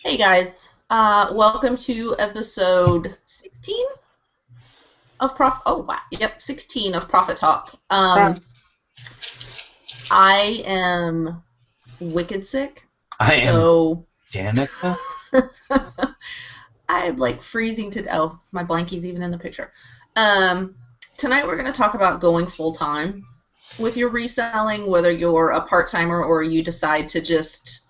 Hey guys, welcome to episode 16 of Profit. Oh wow, yep, 16 of Profit Talk. Right. I am wicked sick, I am so Danica. I'm like freezing to death. Oh, my blankie's even in the picture. Um, Tonight we're going to talk about going full time with your reselling, whether you're a part timer or you decide to just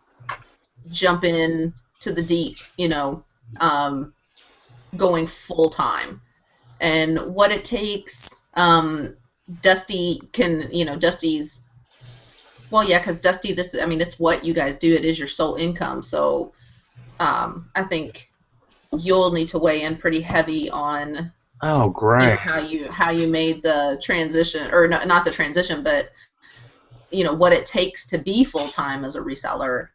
jump in to the deep, going full time. And what it takes. Dusty can, Dusty's, well, yeah, because Dusty, it's what you guys do. It is your sole income. So I think you'll need to weigh in pretty heavy on, Oh, great. how you made the transition, or not the transition, but, what it takes to be full time as a reseller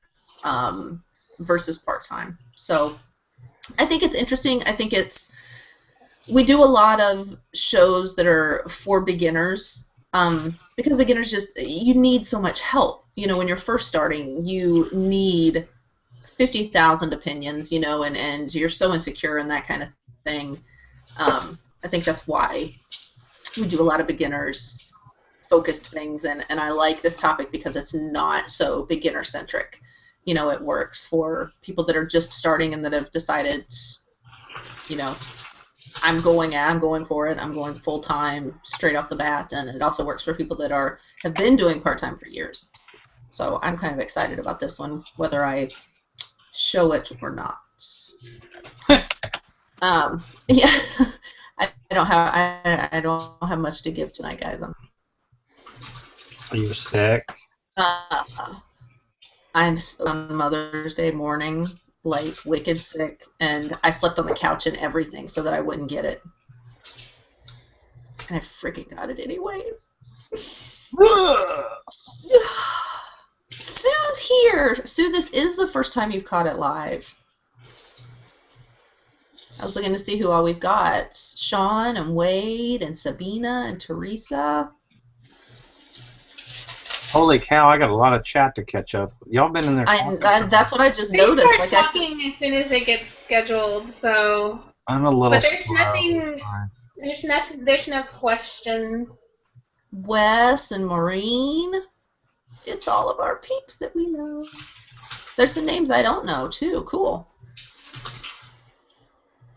versus part time. So I think it's interesting. We do a lot of shows that are for beginners, because beginners you need so much help. When you're first starting, you need 50,000 opinions, and you're so insecure and that kind of thing. I think that's why we do a lot of beginners focused things, and I like this topic because it's not so beginner centric. It works for people that are just starting and that have decided, you know, I'm going for it. I'm going full time straight off the bat, and it also works for people that have been doing part time for years. So I'm kind of excited about this one, whether I show it or not. Yeah, I don't have much to give tonight, guys. Are you sick? I'm on Mother's Day morning, like wicked sick, and I slept on the couch and everything so that I wouldn't get it. And I freaking got it anyway. Sue's here! Sue, this is the first time you've caught it live. I was looking to see who all we've got. Sean and Wade and Sabina and Teresa. Holy cow, I got a lot of chat to catch up. Y'all been in there talking? That's what I just They noticed. start Like I said, talking as soon as it gets scheduled, so. I'm a little But there's slow. nothing. There's no questions. Wes and Maureen. It's all of our peeps that we know. There's some names I don't know, too. Cool.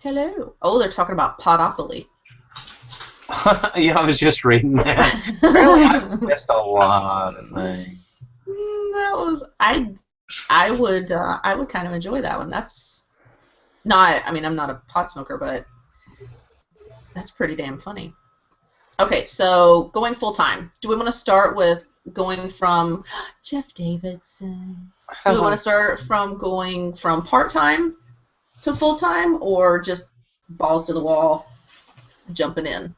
Hello. Oh, they're talking about Potopoly. Yeah, I was just reading that. Really, I've missed a lot of things. I would kind of enjoy that one. That's not, I'm not a pot smoker, but that's pretty damn funny. Okay, so going full time. Do we want to start with going from Jeff Davidson? Do we want to start from going from part time to full time, or just balls to the wall, jumping in?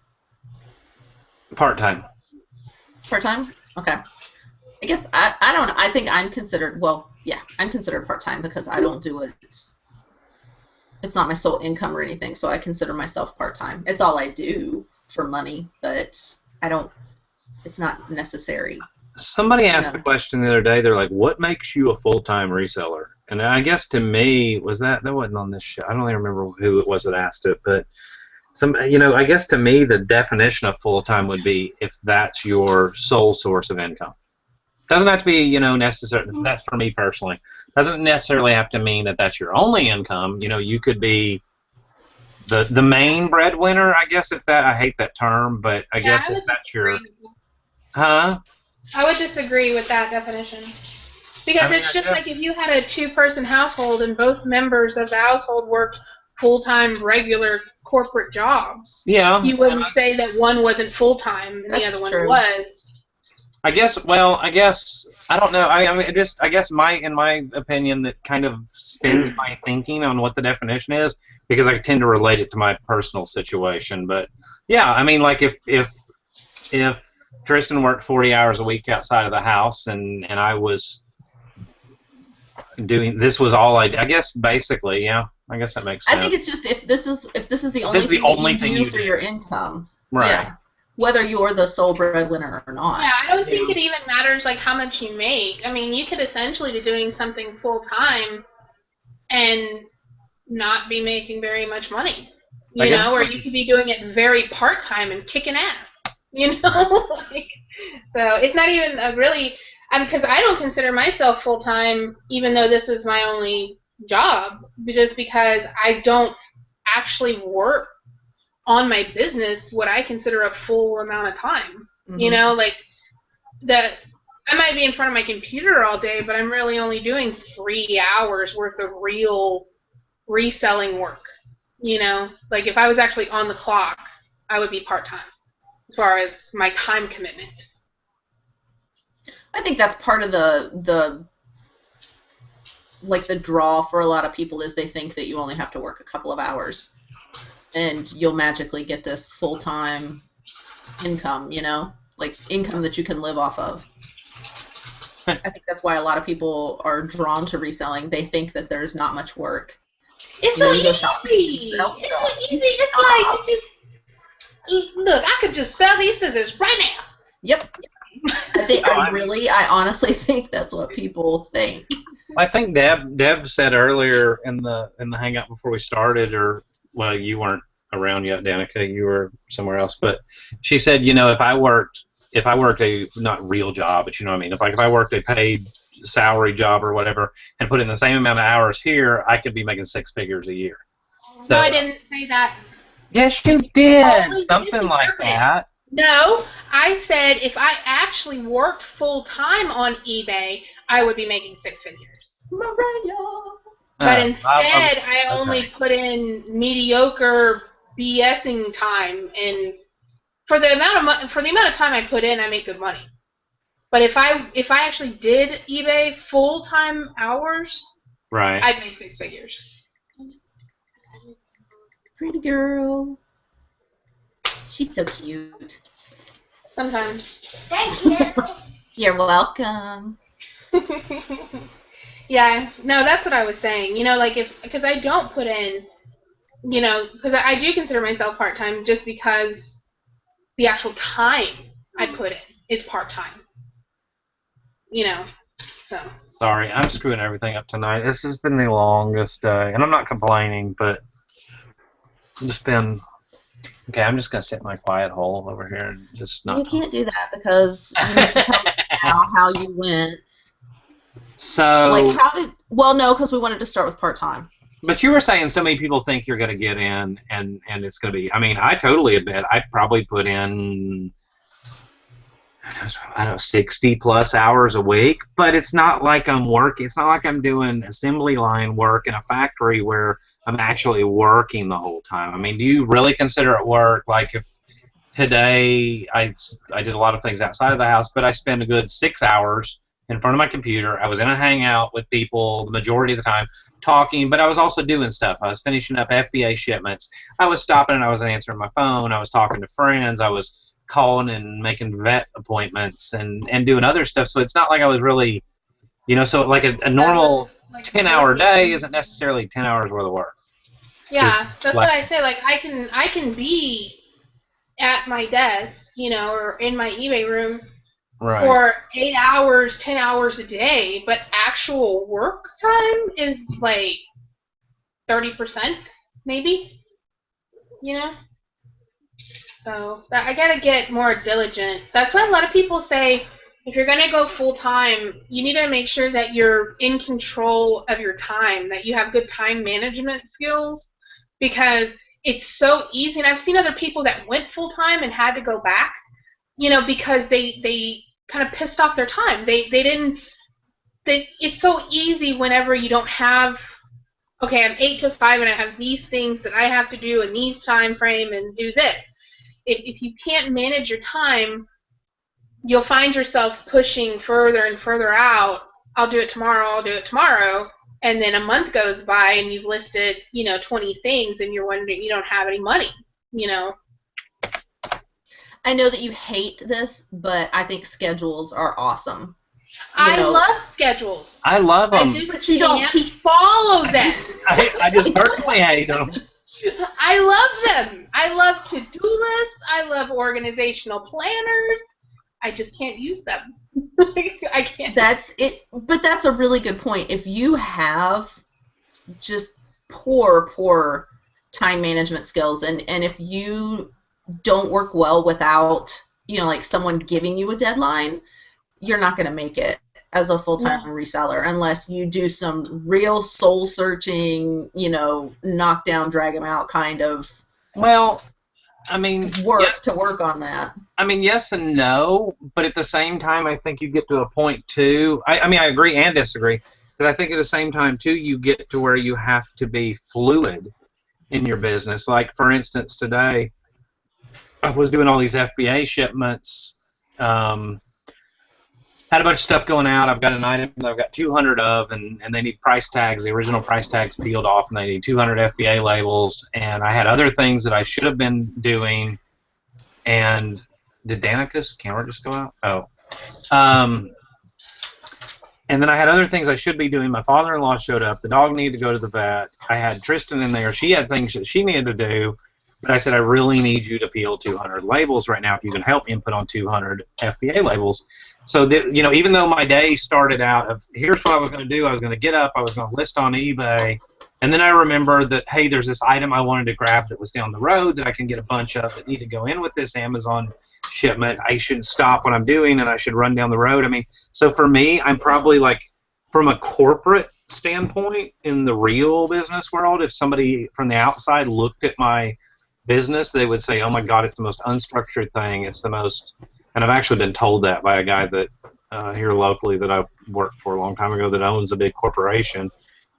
Part-time. Part-time? Okay. I guess I don't know. I think I'm considered, well, yeah, I'm considered part-time because I don't do it. It's not my sole income or anything, so I consider myself part-time. It's all I do for money, but it's not necessary. Somebody asked the question the other day. They're like, what makes you a full-time reseller? And I guess to me, that wasn't on this show. I don't even remember who it was that asked it, but I guess to me the definition of full-time would be if that's your sole source of income. Doesn't have to be, necessary. That's for me personally. Doesn't necessarily have to mean that that's your only income. You could be the main breadwinner, I guess, I hate that term, but I guess if that's your... Huh? I would disagree with that definition. Because it's just like if you had a two-person household and both members of the household worked full-time, regular corporate jobs. Yeah. You wouldn't say that one wasn't full-time and the other one was. I guess, I don't know. I guess in my opinion, that kind of spins my thinking on what the definition is, because I tend to relate it to my personal situation. But yeah, like if Tristan worked 40 hours a week outside of the house and I was doing, this was all I guess basically, yeah. I guess that makes sense. I think it's just if this is the only thing you do for your income, right? Yeah, whether you're the sole breadwinner or not. Yeah, I don't think it even matters like how much you make. You could essentially be doing something full time and not be making very much money. I You guess. know, or you could be doing it very part-time and kicking ass. You know, like, so it's not even a really, because I don't consider myself full-time, even though this is my only job, just because I don't actually work on my business what I consider a full amount of time. Mm-hmm. You know, like, I might be in front of my computer all day, but I'm really only doing 3 hours worth of real reselling work. You know, like if I was actually on the clock, I would be part-time as far as my time commitment. I think that's part of the draw for a lot of people is they think that you only have to work a couple of hours and you'll magically get this full-time income, you know, like income that you can live off of. I think that's why a lot of people are drawn to reselling. They think that there's not much work. It's you so go easy. shopping, sell It's stuff. so easy. It's like you just look. I could just sell these scissors right now. Yep. I honestly think that's what people think. I think Deb said earlier in the hangout before we started, or well, you weren't around yet, Danica. You were somewhere else, but she said, you know, if I worked a not real job, but you know what I mean, if I worked a paid salary job or whatever and put in the same amount of hours here, I could be making 6 figures a year. No, I didn't say that. Yes, you did. Something like that. No, I said if I actually worked full-time on eBay, I would be making 6 figures. Mariah. But instead, I only put in mediocre BSing time, and for the amount of time I put in, I make good money. But if I actually did eBay full-time hours, right, I'd make 6 figures. Pretty girl. She's so cute. Sometimes. Thank you. You're welcome. Yeah, no, that's what I was saying. You know, like because I don't put in, you know, because I do consider myself part-time just because the actual time I put in is part-time. You know, so. Sorry, I'm screwing everything up tonight. This has been the longest day, and I'm not complaining, but I've just been. Okay, I'm just gonna sit in my quiet hole over here and just not. You can't do that because you need to tell me now how you went. So. Like how did? Well, no, because we wanted to start with part-time. But you were saying so many people think you're gonna get in, and it's gonna be. I mean, I totally admit I probably put in. I don't know, 60+ hours a week, but it's not like I'm working. It's not like I'm doing assembly line work in a factory where I'm actually working the whole time. I mean, do you really consider it work? Like if today I did a lot of things outside of the house, but I spent a good 6 hours in front of my computer. I was in a hangout with people the majority of the time talking, but I was also doing stuff. I was finishing up FBA shipments. I was stopping and I was answering my phone. I was talking to friends. I was calling and making vet appointments and doing other stuff. So it's not like I was really, you know, so like a normal 10-hour day isn't necessarily 10 hours worth of work. Yeah, that's what I say. Like I can be at my desk, you know, or in my eBay room for 8 hours, 10 hours a day, but actual work time is like 30% maybe, you know? So I gotta get more diligent. That's why a lot of people say if you're gonna go full-time, you need to make sure that you're in control of your time, that you have good time management skills, because it's so easy. And I've seen other people that went full-time and had to go back, you know, because they kind of pissed off their time. It's so easy whenever you don't have, okay, I'm 8 to 5 and I have these things that I have to do in these time frame and do this. If you can't manage your time, you'll find yourself pushing further and further out. I'll do it tomorrow, and then a month goes by and you've listed, you know, 20 things, and you're wondering you don't have any money, you know. I know that you hate this, but I think schedules are awesome. I love schedules. I love them. But you don't follow them. I just personally hate them. I love them. I love to-do lists. I love organizational planners. I just can't use them. I can't. That's it. But that's a really good point. If you have just poor time management skills. And if you don't work well without, like someone giving you a deadline, you're not going to make it as a full-time reseller unless you do some real soul searching, knock down, drag them out kind of work to work on that. I mean, yes and no, but at the same time, I think you get to a point too. I agree and disagree, but I think at the same time too, you get to where you have to be fluid in your business. Like for instance, today I was doing all these FBA shipments. Had a bunch of stuff going out. I've got an item that I've got 200 of, and they need price tags, the original price tags peeled off, and they need 200 FBA labels. And I had other things that I should have been doing. And did Danica's camera just go out? Oh. And then I had other things I should be doing. My father-in-law showed up. The dog needed to go to the vet. I had Tristan in there. She had things that she needed to do. But I said, I really need you to peel 200 labels right now if you can help input on 200 FBA labels. So, that, even though my day started out of, here's what I was going to do. I was going to get up. I was going to list on eBay. And then I remembered that, hey, there's this item I wanted to grab that was down the road that I can get a bunch of that need to go in with this Amazon shipment. I should stop what I'm doing, and I should run down the road. I mean, so for me, I'm probably like, from a corporate standpoint in the real business world, if somebody from the outside looked at my business, they would say, oh my God, it's the most unstructured thing. It's the most, and I've actually been told that by a guy that here locally that I worked for a long time ago that owns a big corporation,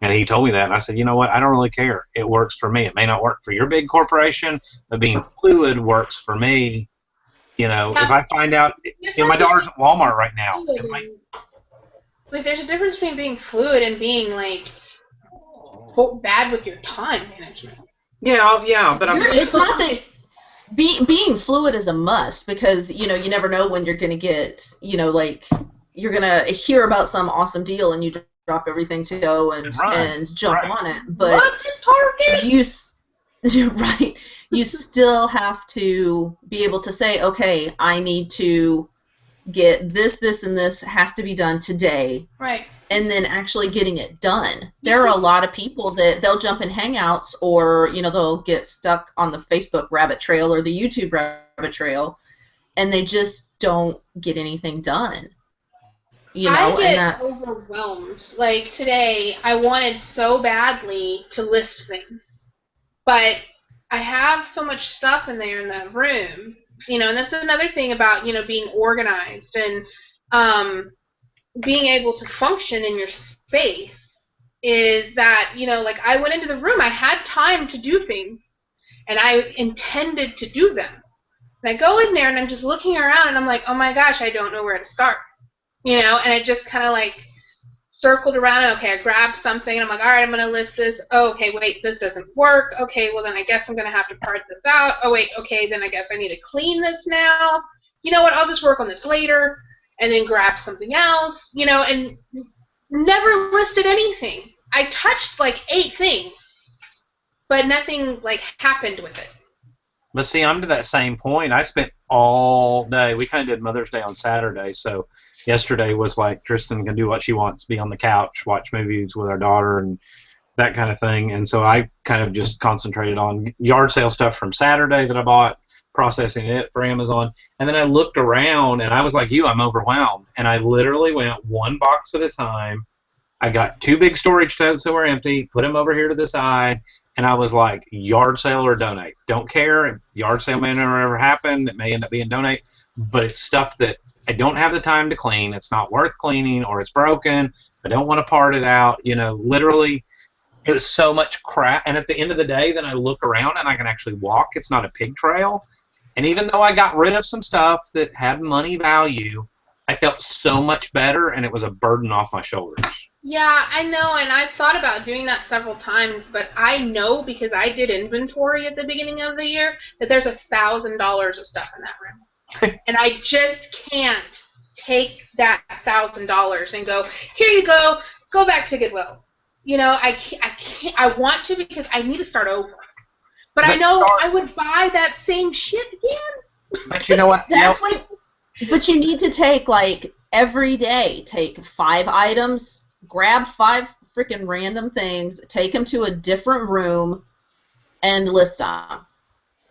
and he told me that, and I said, you know what, I don't really care. It works for me. It may not work for your big corporation, but being fluid works for me. If I find out, my daughter's at Walmart right now. Like, there's a difference between being fluid and being, like, bad with your time management. Yeah, but it's not that being fluid is a must, because you never know when you're going to get, like, you're going to hear about some awesome deal and you drop everything to go and jump on it. But you're right. You still have to be able to say, okay, I need to get this, and this has to be done today. Right. And then actually getting it done. There are a lot of people that they'll jump in Hangouts, or they'll get stuck on the Facebook rabbit trail or the YouTube rabbit trail, and they just don't get anything done. I get overwhelmed. Like today, I wanted so badly to list things, but I have so much stuff in there in the room, and that's another thing about being organized and being able to function in your space is that, like I went into the room, I had time to do things, and I intended to do them. And I go in there, and I'm just looking around, and I'm like, oh my gosh, I don't know where to start. And I just kind of like circled around, and okay, I grabbed something, and I'm like, all right, I'm going to list this. Oh, okay, wait, this doesn't work. Okay, well then I guess I'm going to have to part this out. Oh, wait, okay, then I guess I need to clean this now. You know what, I'll just work on this later. And then grab something else, and never listed anything. I touched like 8 things, but nothing like happened with it. But see, I'm to that same point. I spent all day. We kind of did Mother's Day on Saturday, so yesterday was like Tristan can do what she wants, be on the couch, watch movies with our daughter, and that kind of thing. And so I kind of just concentrated on yard sale stuff from Saturday that I bought, processing it for Amazon, and then I looked around, and I was like you, I'm overwhelmed, and I literally went one box at a time. I got 2 big storage totes that were empty, put them over here to the side, and I was like, yard sale or donate. Don't care if the yard sale may never ever happen. It may end up being donate, but it's stuff that I don't have the time to clean. It's not worth cleaning, or it's broken. I don't want to part it out. Literally, it was so much crap. And at the end of the day, then I look around and I can actually walk. It's not a pig trail. And even though I got rid of some stuff that had money value, I felt so much better, and it was a burden off my shoulders. Yeah, I know, and I've thought about doing that several times, but I know because I did inventory at the beginning of the year that there's $1,000 of stuff in that room. And I just can't take that $1,000 and go, here you go back to Goodwill. I can't. I want to because I need to start over. But I know I would buy that same shit again. But you know what? But you need to take, like, every day, take 5 items, grab 5 freaking random things, take them to a different room, and list them.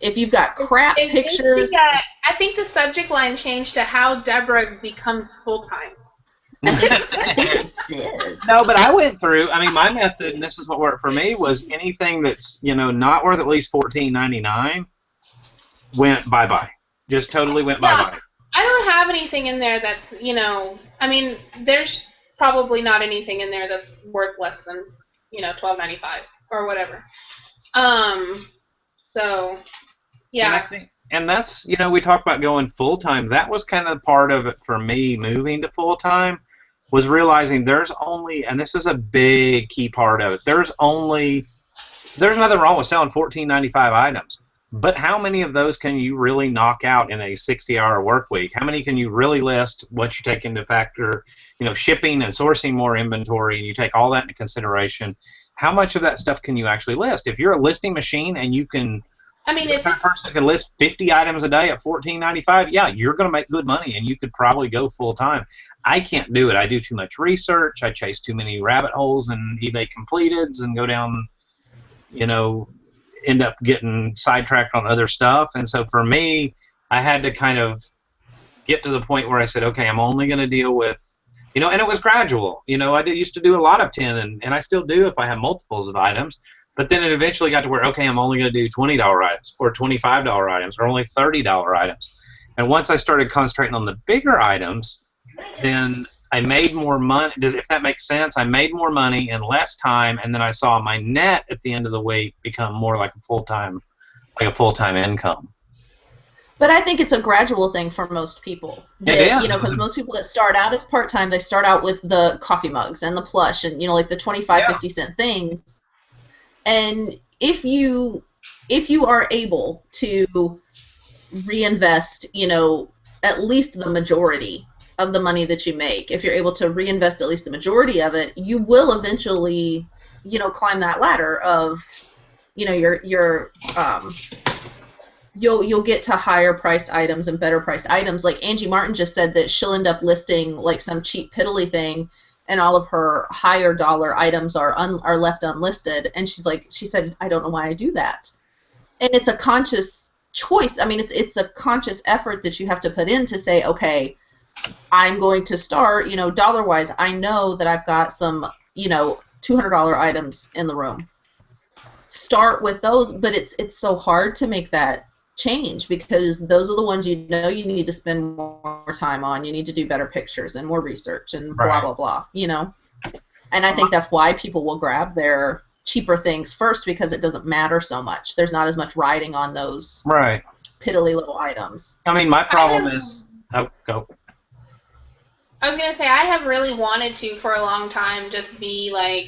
If you've got crap pictures... I think the subject line changed to how Deborah becomes full-time. I think it did. No, but I went through, I mean, my method, and this is what worked for me, was anything that's, you know, not worth at least $14.99 went bye-bye. Just totally went bye-bye. I don't have anything in there that's, you know, I mean, there's probably not anything in there that's worth less than, you know, $12.95 or whatever. So, yeah. And that's, you know, we talk about going full-time. That was kind of part of it for me moving to full-time, was realizing there's only, and this is a big key part of it, there's nothing wrong with selling $14.95 items, but how many of those can you really knock out in a 60-hour work week? How many can you really list? What you take into factor, you know, shipping and sourcing more inventory, and you take all that into consideration. How much of that stuff can you actually list? If you're a listing machine and you can, I mean, if a person can list 50 items a day at $14.95, yeah, you're going to make good money, and you could probably go full-time. I can't do it. I do too much research. I chase too many rabbit holes and eBay completeds and go down, you know, end up getting sidetracked on other stuff. And so for me, I had to kind of get to the point where I said, okay, I'm only going to deal with, you know, and it was gradual. You know, I used to do a lot of 10, and I still do if I have multiples of items. But then it eventually got to where, okay, I'm only going to do $20 items or $25 items or only $30 items. And once I started concentrating on the bigger items, then I made more money. If that makes sense, I made more money in less time, and then I saw my net at the end of the week become more like a full-time income. But I think it's a gradual thing for most people. You know, because most people that start out as part-time, they start out with the coffee mugs and the plush and, you know, like the 25, 50 cent things. And if you are able to reinvest, you know, at least the majority of the money that you make, if you're able to reinvest at least the majority of it, you will eventually, you know, climb that ladder of, you know, you'll get to higher priced items and better priced items. Like Angie Martin just said that she'll end up listing like some cheap piddly thing, and all of her higher dollar items are left unlisted. And she said, I don't know why I do that. And it's a conscious choice. I mean, it's a conscious effort that you have to put in to say, okay, I'm going to start, you know, dollar-wise, I know that I've got some, you know, $200 items in the room. Start with those, but it's so hard to make that change because those are the ones you know you need to spend more time on. You need to do better pictures and more research and blah, blah, blah, you know. And I think that's why people will grab their cheaper things first, because it doesn't matter so much. There's not as much riding on those piddly little items. I mean, my problem is... Oh, go. I was going to say, I have really wanted to, for a long time, just be like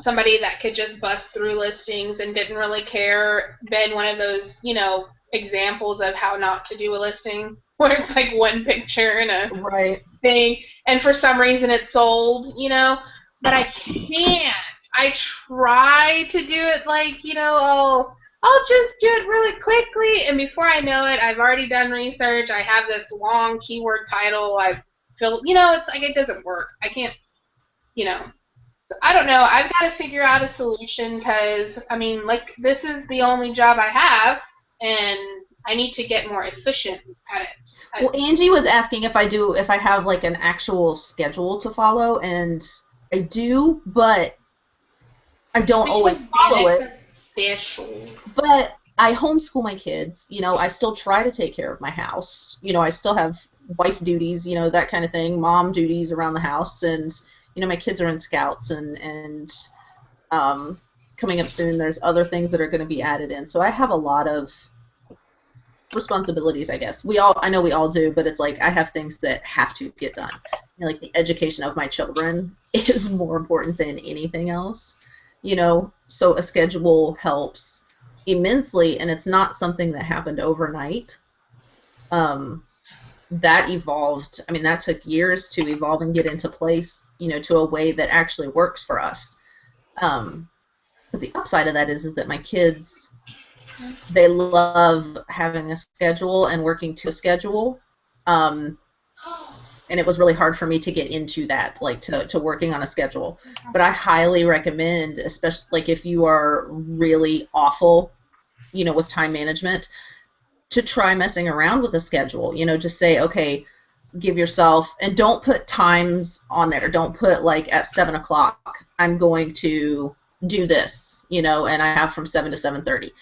somebody that could just bust through listings and didn't really care. Been one of those, you know, examples of how not to do a listing, where it's like one picture and a thing, and for some reason it's sold, you know, but I can't. I try to do it like, you know, I'll just do it really quickly, and before I know it, I've already done research, I have this long keyword title, I've filled, you know, it's like it doesn't work. I can't, you know. So I don't know. I've got to figure out a solution because, I mean, like, this is the only job I have, and I need to get more efficient at it. Well, Angie was asking if I have like an actual schedule to follow, and I do, but I don't always follow it. But I homeschool my kids. You know, I still try to take care of my house. You know, I still have wife duties, you know, that kind of thing, mom duties around the house, and you know, my kids are in scouts, and coming up soon, there's other things that are going to be added in. So I have a lot of responsibilities, I guess. I know we all do, but it's like I have things that have to get done. You know, like the education of my children is more important than anything else. You know, so a schedule helps immensely, and it's not something that happened overnight. That evolved. I mean, that took years to evolve and get into place, you know, to a way that actually works for us. But the upside of that is that my kids, they love having a schedule and working to a schedule. and it was really hard for me to get into that, like to working on a schedule. But I highly recommend, especially like if you are really awful, with time management, to try messing around with a schedule. Just say, okay, give yourself, and don't put times on there. Don't put like at 7 o'clock I'm going to do this, and I have from 7 to 7:30.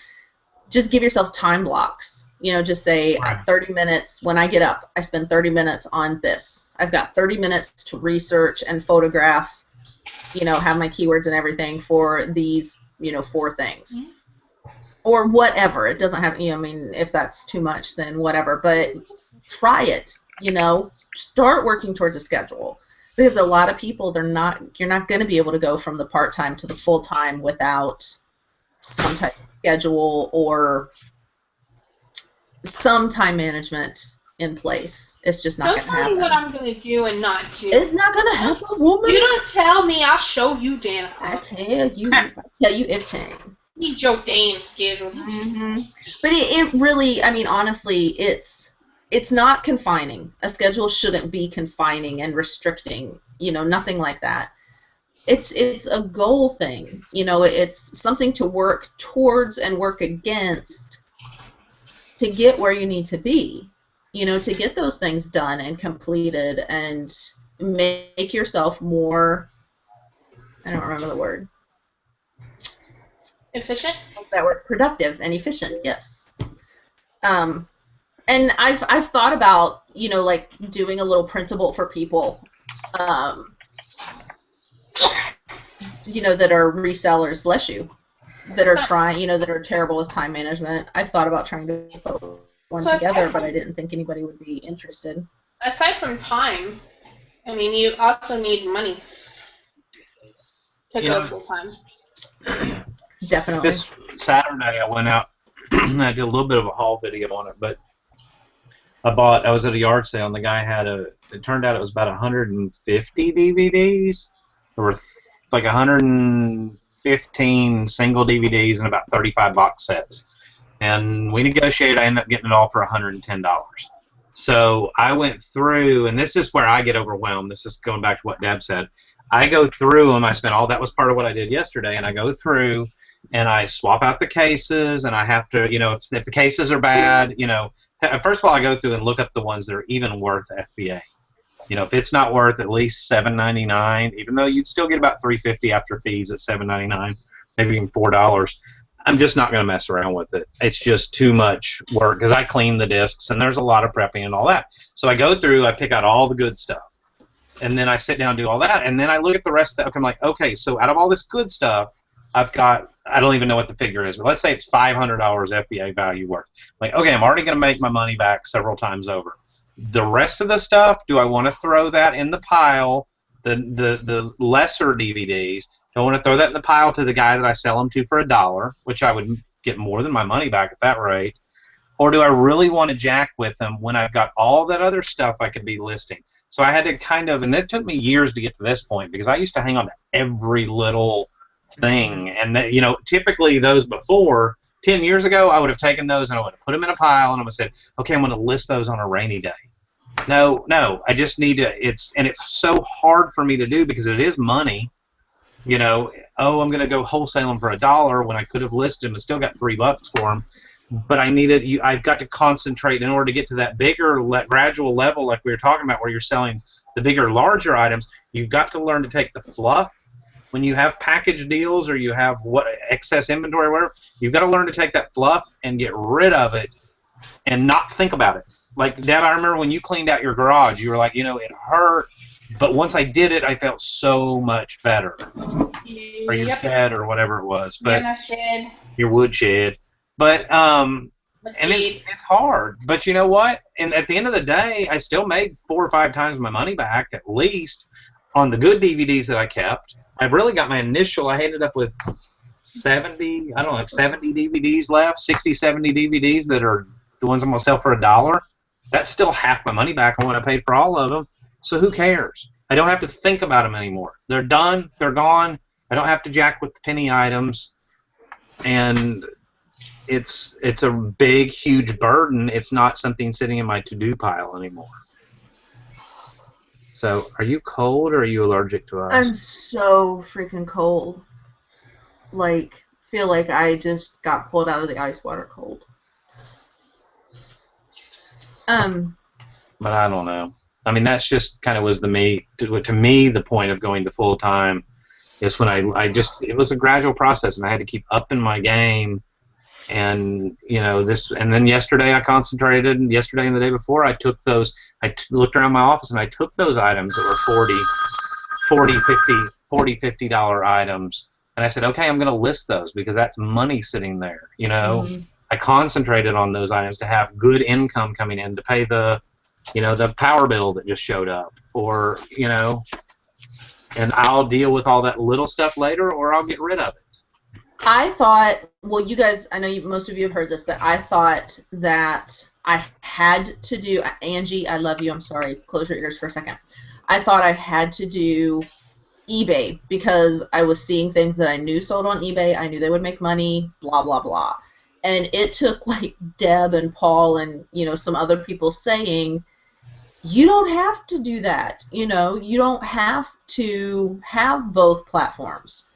Just give yourself time blocks. Just say 30 minutes when I get up, I spend 30 minutes on this. I've got 30 minutes to research and photograph, have my keywords and everything for these, 4 things. Mm-hmm. Or whatever. It doesn't have, if that's too much, then whatever. But try it, Start working towards a schedule. Because a lot of people, you're not going to be able to go from the part-time to the full-time without some type of schedule or some time management in place. It's just not going to happen. Don't tell me what I'm going to do and not do. It's not going to happen, woman. You don't tell me, I'll show you, Danica. I tell you everything. Need your damn schedule. Mm-hmm. But it really, honestly, it's not confining. A schedule shouldn't be confining and restricting, nothing like that. It's a goal thing, it's something to work towards and work against to get where you need to be, to get those things done and completed and make yourself more, I don't remember the word. Efficient? What's that word? Productive and efficient, yes. And I've thought about, like doing a little printable for people, that are resellers, bless you, that are trying, that are terrible with time management. I've thought about trying to put one together, but I didn't think anybody would be interested. Aside from time, you also need money to go full time. Definitely. This Saturday I went out and I did a little bit of a haul video on it, but I was at a yard sale and the guy had it turned out it was about 150 DVDs. There were like 115 single DVDs and about 35 box sets. And we negotiated, I ended up getting it all for $110. So I went through, and this is where I get overwhelmed. This is going back to what Deb said. I go through them, that was part of what I did yesterday, and I go through and I swap out the cases, and I have to, if the cases are bad, first of all, I go through and look up the ones that are even worth FBA. If it's not worth at least $7.99, even though you'd still get about $3.50 after fees at $7.99, maybe even $4, I'm just not going to mess around with it. It's just too much work because I clean the discs, and there's a lot of prepping and all that. So I go through, I pick out all the good stuff, and then I sit down and do all that, and then I look at the rest of it. I'm like, okay, so out of all this good stuff, I've got, I don't even know what the figure is, but let's say it's $500 FBA value worth. Like, okay, I'm already going to make my money back several times over. The rest of the stuff, do I want to throw that in the pile, the lesser DVDs? Do I want to throw that in the pile to the guy that I sell them to for $1, which I would get more than my money back at that rate? Or do I really want to jack with them when I've got all that other stuff I could be listing? So I had to kind of, and it took me years to get to this point because I used to hang on to every little thing. And, typically those before, 10 years ago, I would have taken those and I would have put them in a pile and I would have said, okay, I'm going to list those on a rainy day. No, I just need to, it's so hard for me to do because it is money. I'm going to go wholesale them for $1 when I could have listed them and still got $3 for them. But I've got to concentrate in order to get to that bigger, gradual level like we were talking about where you're selling the bigger, larger items. You've got to learn to take the fluff. When you have package deals or you have excess inventory or whatever, you've got to learn to take that fluff and get rid of it and not think about it. Like, Dad, I remember when you cleaned out your garage, you were like, it hurt, but once I did it, I felt so much better. Yep. Or your shed or whatever it was. But my shed. Your wood shed. But, and it's hard. But you know what? And at the end of the day, I still made 4 or 5 times my money back, at least, on the good DVDs that I kept. I really got my initial, I ended up with 70 DVDs left, 60, 70 DVDs that are the ones I'm going to sell for $1. That's still half my money back on what I paid for all of them. So who cares? I don't have to think about them anymore. They're done. They're gone. I don't have to jack with the penny items. And it's a big, huge burden. It's not something sitting in my to-do pile anymore. So, are you cold or are you allergic to us? I'm so freaking cold. Like, feel like I just got pulled out of the ice water cold. But I don't know. I mean, that's just kind of was to me, the point of going to full time is when I just, it was a gradual process, and I had to keep upping my game. And and then yesterday I concentrated, and yesterday and the day before I took those, looked around my office and I took those items that were $40, $50 items, and I said, okay, I'm going to list those because that's money sitting there. I concentrated on those items to have good income coming in to pay the power bill that just showed up, or and I'll deal with all that little stuff later, or I'll get rid of it. I thought, well, you guys, I know most of you have heard this, but I thought that I had to do, Angie, I love you, I'm sorry, close your ears for a second. I thought I had to do eBay because I was seeing things that I knew sold on eBay. I knew they would make money, blah, blah, blah. And it took like Deb and Paul and, some other people saying, you don't have to do that. You don't have to have both platforms.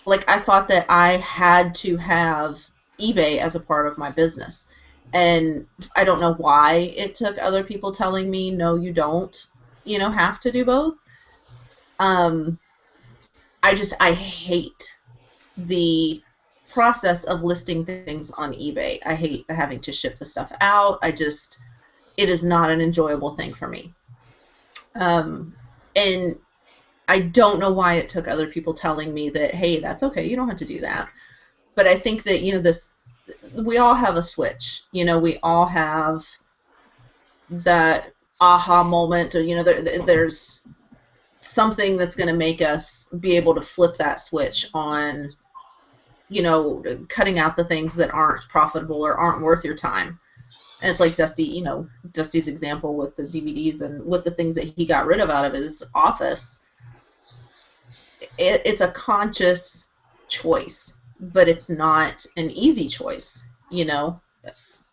Like I thought that I had to have eBay as a part of my business. And I don't know why it took other people telling me, no, you don't, have to do both. I hate the process of listing things on eBay. I hate having to ship the stuff out. It is not an enjoyable thing for me. And I don't know why it took other people telling me that, hey, that's okay, you don't have to do that. But I think that, we all have a switch. We all have that aha moment, or, there's something that's going to make us be able to flip that switch on, cutting out the things that aren't profitable or aren't worth your time. And it's like Dusty, Dusty's example with the DVDs and with the things that he got rid of out of his office. It's a conscious choice, but it's not an easy choice,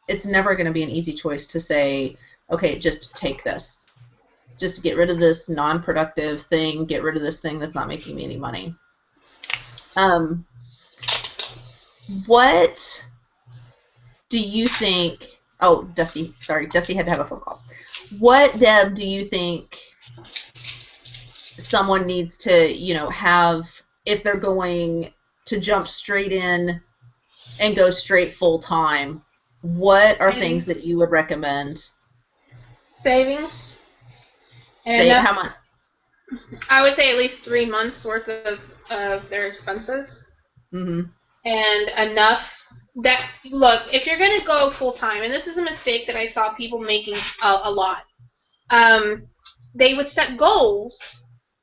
It's never going to be an easy choice to say, okay, just take this. Just get rid of this non-productive thing, get rid of this thing that's not making me any money. What do you think... Oh, Dusty, sorry. Dusty had to have a phone call. What, Deb, do you think someone needs to, have if they're going to jump straight in and go straight full-time? What are things that you would recommend? Savings. Save how much? I would say at least 3 months worth of their expenses. Mm-hmm. And enough that, look, if you're going to go full-time, and this is a mistake that I saw people making a lot, they would set goals.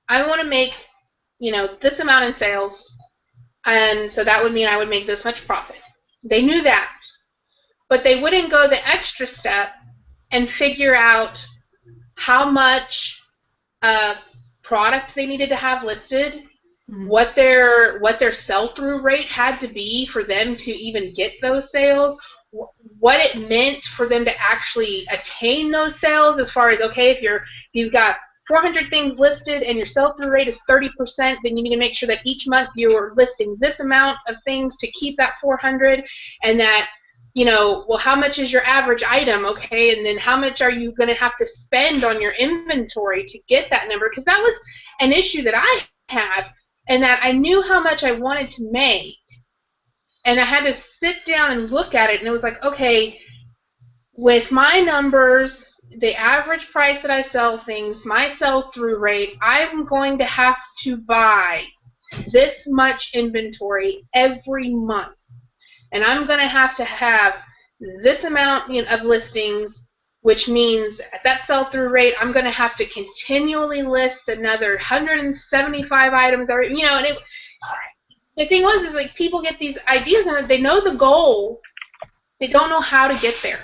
I want to make, this amount in sales, and so that would mean I would make this much profit. They knew that. But they wouldn't go the extra step and figure out how much product they needed to have listed, what their sell-through rate had to be for them to even get those sales, what it meant for them to actually attain those sales, as far as, okay, if you've got 400 things listed and your sell-through rate is 30%, then you need to make sure that each month you're listing this amount of things to keep that 400, and that, well, how much is your average item, okay, and then how much are you going to have to spend on your inventory to get that number? Because that was an issue that I had, and that I knew how much I wanted to make, and I had to sit down and look at it, and it was like, okay, with my numbers, the average price that I sell things, my sell-through rate, I'm going to have to buy this much inventory every month. And I'm going to have this amount of listings, which means at that sell-through rate, I'm going to have to continually list another 175 items. And the thing is like people get these ideas and they know the goal, they don't know how to get there.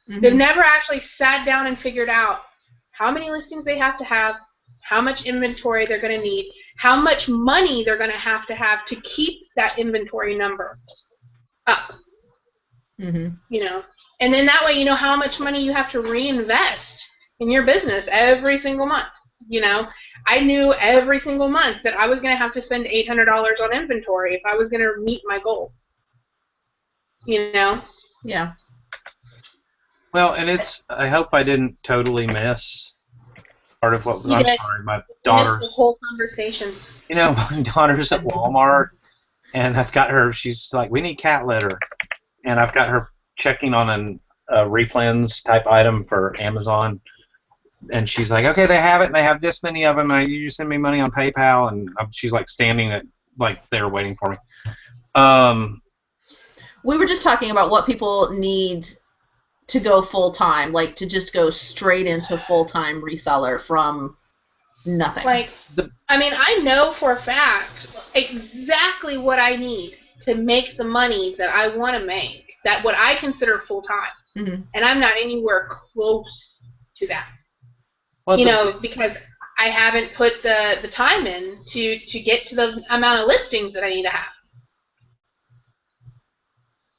Mm-hmm. They've never actually sat down and figured out how many listings they have to have, how much inventory they're going to need, how much money they're going to have to keep that inventory number up. Mm-hmm. And then that way you know how much money you have to reinvest in your business every single month. You know, I knew every single month that I was going to have to spend $800 on inventory if I was going to meet my goal. You know? Yeah. Well, and I hope I didn't totally miss part of what I'm sorry, my daughter's. The whole conversation. You know, my daughter's at Walmart, and I've got her. She's like, "We need cat litter," and I've got her checking on a replens type item for Amazon, and she's like, "Okay, they have it, and they have this many of them, and you just send me money on PayPal," and she's like standing at like they're waiting for me. We were just talking about what people need to go full-time, like to just go straight into full-time reseller from nothing. Like, I mean, I know for a fact exactly what I need to make the money that I want to make, that what I consider full-time. Mm-hmm. And I'm not anywhere close to that. Well, you know, because I haven't put the time in to get to the amount of listings that I need to have.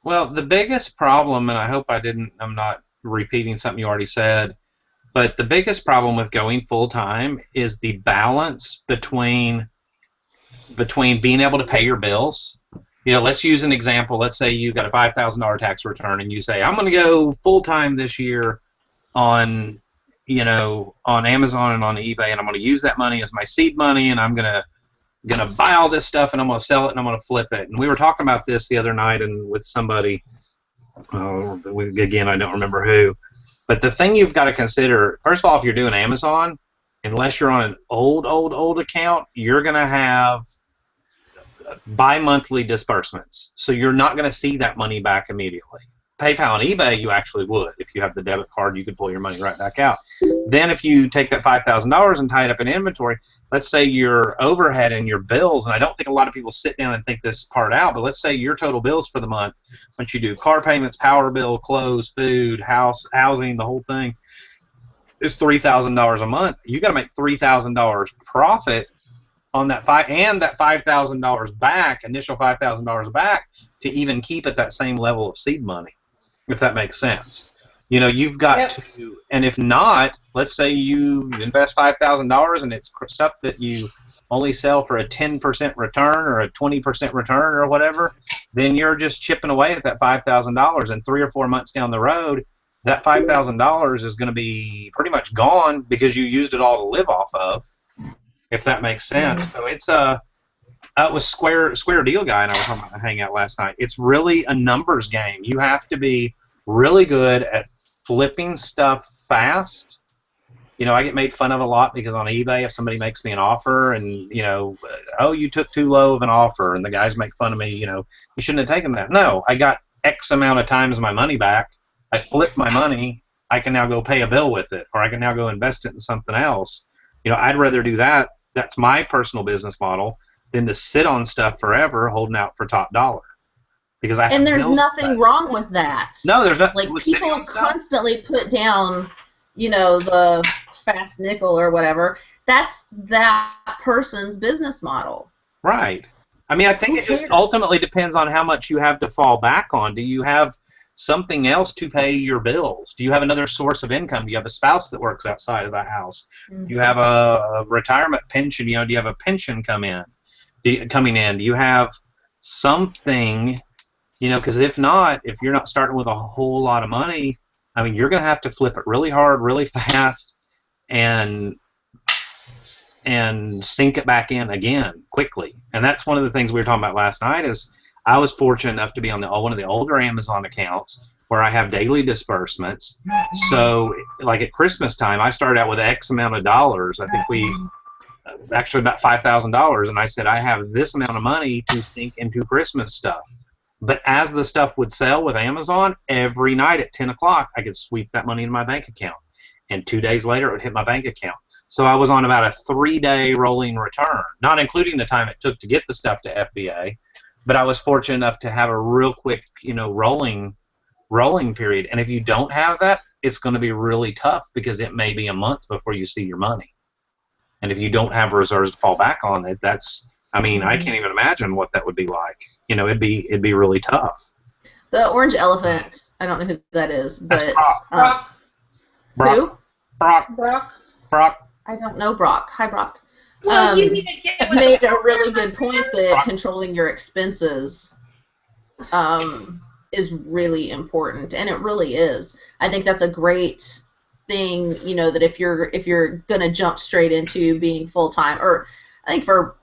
Well, the biggest problem, and I hope I'm not repeating something you already said, but the biggest problem with going full-time is the balance between being able to pay your bills. You know, let's use an example. Let's say you got a $5,000 tax return, and you say, I'm going to go full-time this year on Amazon and on eBay, and I'm going to use that money as my seed money, and I'm going to buy all this stuff, and I'm going to sell it, and I'm going to flip it. And we were talking about this the other night and with somebody, again, I don't remember who, but the thing you've got to consider, first of all, if you're doing Amazon, unless you're on an old account, you're going to have bi-monthly disbursements. So you're not going to see that money back immediately. PayPal and eBay, you actually would. If you have the debit card, you could pull your money right back out. Then if you take that $5,000 and tie it up in inventory, let's say your overhead and your bills, and I don't think a lot of people sit down and think this part out, but let's say your total bills for the month, once you do car payments, power bill, clothes, food, housing, the whole thing, is $3,000 a month. You got to make $3,000 profit on that that $5,000 back, initial $5,000 back, to even keep at that same level of seed money, if that makes sense. You know, you've got to, and if not, let's say you invest $5,000 and it's stuff that you only sell for a 10% return or a 20% return or whatever, then you're just chipping away at that $5,000, and 3 or 4 months down the road, that $5,000 is going to be pretty much gone because you used it all to live off of, if that makes sense. Mm-hmm. So it's it was Square Deal Guy and I were talking about a hangout last night. It's really a numbers game. You have to be really good at flipping stuff fast. You know, I get made fun of a lot because on eBay, if somebody makes me an offer and, you know, oh, you took too low of an offer, and the guys make fun of me, you know, you shouldn't have taken that. No, I got X amount of times my money back. I flipped my money. I can now go pay a bill with it, or I can now go invest it in something else. You know, I'd rather do that. That's my personal business model than to sit on stuff forever holding out for top dollar. Because I and there's nothing wrong with that. No, there's not. Like, people constantly put down, you know, the fast nickel or whatever. That's that person's business model. Right. I mean, I think it just ultimately depends on how much you have to fall back on. Do you have something else to pay your bills? Do you have another source of income? Do you have a spouse that works outside of the house? Mm-hmm. Do you have a retirement pension? You know, do you have a pension coming in? Do you have something? You know, because if not, if you're not starting with a whole lot of money, I mean, you're going to have to flip it really hard, really fast, and sink it back in again quickly. And that's one of the things we were talking about last night. Is I was fortunate enough to be on one of the older Amazon accounts where I have daily disbursements. So, like at Christmas time, I started out with X amount of dollars. I think we actually about $5,000, and I said I have this amount of money to sink into Christmas stuff. But as the stuff would sell with Amazon, every night at 10 o'clock, I could sweep that money into my bank account. And 2 days later, it would hit my bank account. So I was on about a 3-day rolling return, not including the time it took to get the stuff to FBA. But I was fortunate enough to have a real quick, you know, rolling period. And if you don't have that, it's going to be really tough because it may be a month before you see your money. And if you don't have reserves to fall back on, I mean, I can't even imagine what that would be like. You know, it'd be really tough. The orange elephant, I don't know who that is, but Brock. Who? Brock. I don't know Brock. Hi, Brock. Well, you need to get made a really good point that controlling your expenses is really important, and it really is. I think that's a great thing, you know, that if you're gonna jump straight into being full-time, or I think for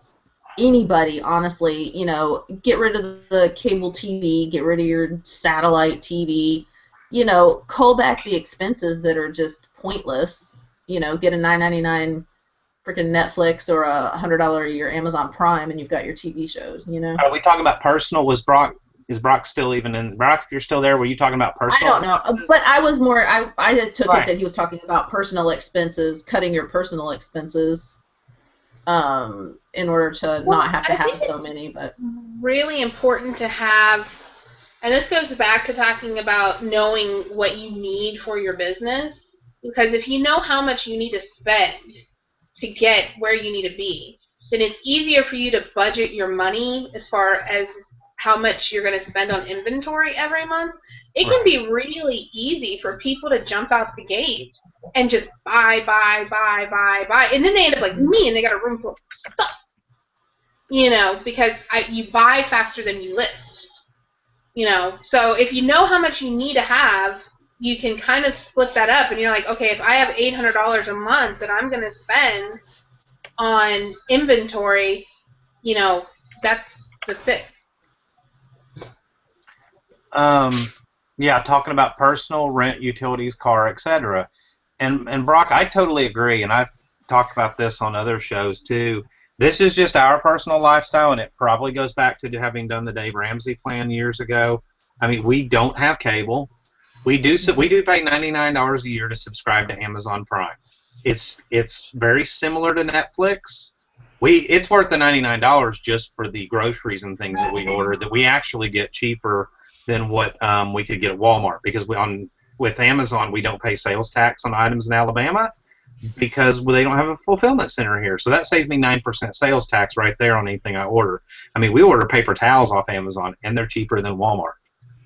anybody, honestly, you know, get rid of the cable TV, get rid of your satellite TV, you know, cull back the expenses that are just pointless, you know, get a $9.99 freaking Netflix or a $100 a year Amazon Prime, and you've got your TV shows, you know. Are we talking about personal? Is Brock still even in? Brock, if you're still there, were you talking about personal? I don't know, but I was more. I took it that he was talking about personal expenses, cutting your personal expenses, in order to not have to have so many. But really important to have, and this goes back to talking about knowing what you need for your business, because if you know how much you need to spend to get where you need to be, then it's easier for you to budget your money as far as how much you're going to spend on inventory every month. It can be really easy for people to jump out the gate and just buy, and then they end up like me, and they got a room full of stuff, you know, because you buy faster than you list, you know. So if you know how much you need to have, you can kind of split that up, and you're like, okay, if I have $800 a month that I'm going to spend on inventory, you know, that's it. Yeah, talking about personal, rent, utilities, car, etc. And Brock, I totally agree, and I've talked about this on other shows too. This is just our personal lifestyle, and it probably goes back to having done the Dave Ramsey plan years ago. I mean, we don't have cable. We do pay $99 a year to subscribe to Amazon Prime. It's very similar to Netflix. It's worth the $99 just for the groceries and things that we order that we actually get cheaper than what we could get at Walmart, because with Amazon we don't pay sales tax on items in Alabama because they don't have a fulfillment center here. So that saves me 9% sales tax right there on anything I order. I mean, we order paper towels off Amazon and they're cheaper than Walmart,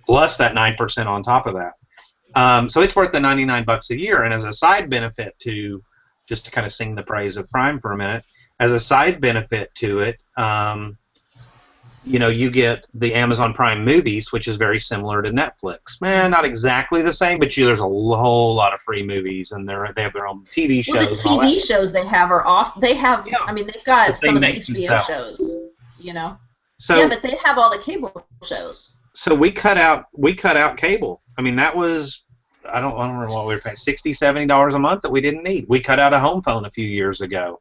plus that 9% on top of that. So it's worth the $99 a year. And as a side benefit to, just to kind of sing the praise of Prime for a minute, as a side benefit to it, you know, you get the Amazon Prime movies, which is very similar to Netflix. Man, not exactly the same, but there's a whole lot of free movies, and they have their own TV shows. Well, the TV shows they have are awesome. They have, yeah. I mean, they've got some of the HBO shows, you know. So, yeah, but they have all the cable shows. So we cut out cable. I mean, that was, I don't remember what we were paying, $60, $70 a month that we didn't need. We cut out a home phone a few years ago.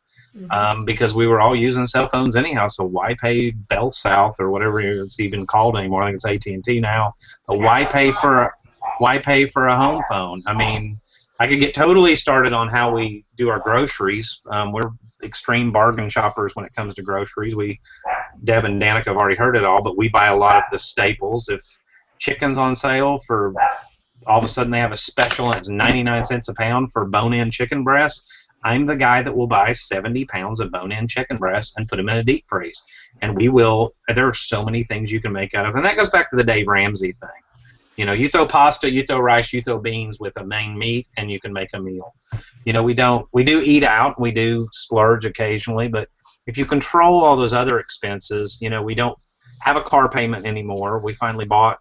Because we were all using cell phones anyhow, so why pay Bell South or whatever it's even called anymore? I think it's AT&T now. But why pay for a home phone? I mean, I could get totally started on how we do our groceries. We're extreme bargain shoppers when it comes to groceries. Deb and Danica have already heard it all, but we buy a lot of the staples. If chicken's on sale for, all of a sudden they have a special and it's 99 cents a pound for bone-in chicken breast, I'm the guy that will buy 70 pounds of bone-in chicken breast and put them in a deep freeze. And we will, there are so many things you can make out of. And that goes back to the Dave Ramsey thing. You know, you throw pasta, you throw rice, you throw beans with a main meat, and you can make a meal. You know, we do eat out, we do splurge occasionally, but if you control all those other expenses, you know, we don't have a car payment anymore. We finally bought,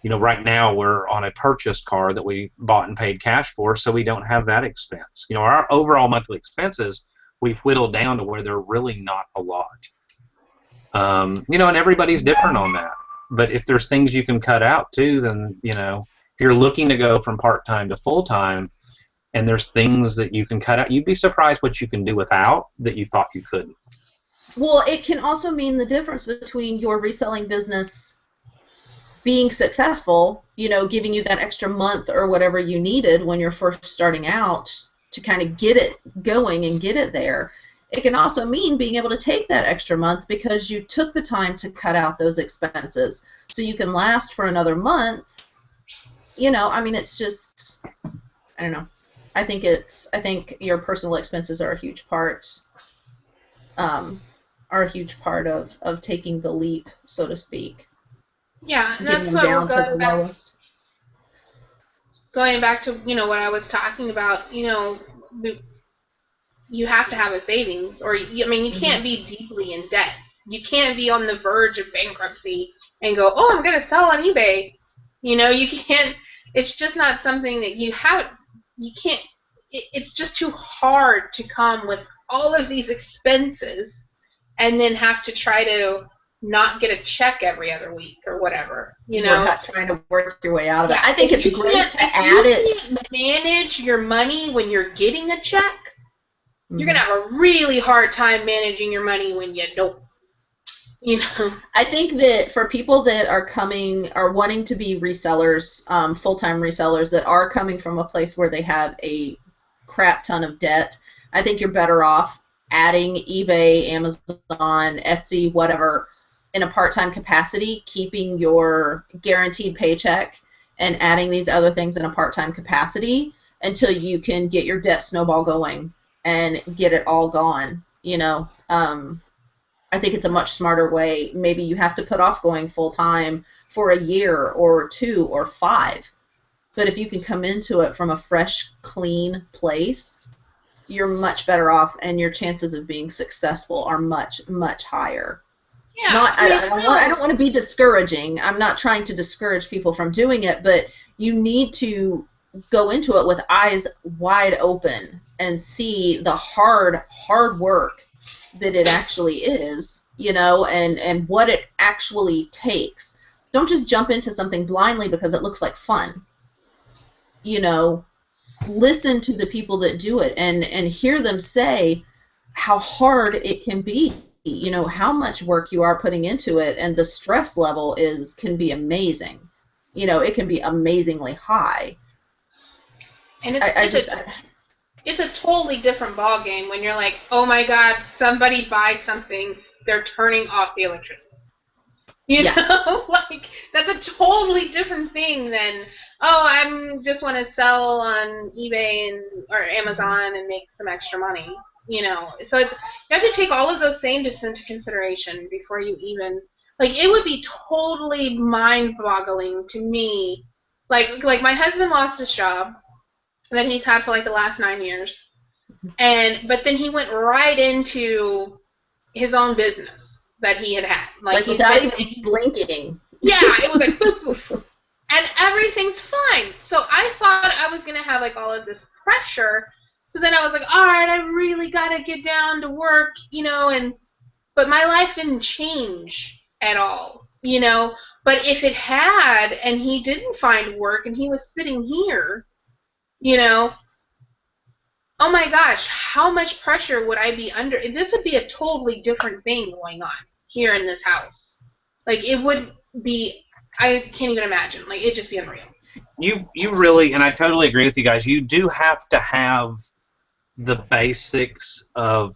you know, right now we're on a purchased car that we bought and paid cash for, so we don't have that expense. You know, our overall monthly expenses, we've whittled down to where they're really not a lot. You know, and everybody's different on that. But if there's things you can cut out too, then, you know, if you're looking to go from part-time to full-time and there's things that you can cut out, you'd be surprised what you can do without that you thought you couldn't. Well, it can also mean the difference between your reselling business being successful, you know, giving you that extra month or whatever you needed when you're first starting out to kind of get it going and get it there. It can also mean being able to take that extra month because you took the time to cut out those expenses so you can last for another month. You know, I mean, it's just, I don't know. I think your personal expenses are a huge part of taking the leap, so to speak. Yeah, and getting that's them down to the lowest. going back to, what I was talking about, you have to have a savings, or you can't be deeply in debt. You can't be on the verge of bankruptcy and go, oh, I'm going to sell on eBay. You can't. It's just not something that you can't. It's just too hard to come with all of these expenses and then have to try to not get a check every other week or whatever. We're trying to work your way out of it. I think it's great to add it. If you can't manage your money when you're getting a check, you're going to have a really hard time managing your money when you don't. I think that for people that are wanting to be resellers, full-time resellers that are coming from a place where they have a crap ton of debt, I think you're better off adding eBay, Amazon, Etsy, whatever, in a part-time capacity, keeping your guaranteed paycheck and adding these other things in a part-time capacity until you can get your debt snowball going and get it all gone. I think it's a much smarter way. Maybe you have to put off going full-time for a year or 2 or 5. But if you can come into it from a fresh, clean place, you're much better off, and your chances of being successful are much, much higher. Yeah, I don't want to be discouraging. I'm not trying to discourage people from doing it, but you need to go into it with eyes wide open and see the hard work that it actually is, and what it actually takes. Don't just jump into something blindly because it looks like fun. Listen to the people that do it and hear them say how hard it can be, how much work you are putting into it, and the stress level can be amazing. It can be amazingly high. And it's a totally different ball game when you're like, oh my God, somebody buys something, they're turning off the electricity. That's a totally different thing than, oh, I just want to sell on eBay or Amazon and make some extra money. So you have to take all of those things into consideration before you even, it would be totally mind-boggling to me. Like my husband lost his job that he's had for the last 9 years, but then he went right into his own business that he had. Without even blinking. Yeah, it was poof. And everything's fine. So I thought I was gonna have all of this pressure. So then I was like, all right, I really gotta get down to work, but my life didn't change at all, But if it had, and he didn't find work, and he was sitting here, oh my gosh, how much pressure would I be under? This would be a totally different thing going on here in this house. It would be, I can't even imagine. It'd just be unreal. You really, and I totally agree with you guys, you do have to have the basics of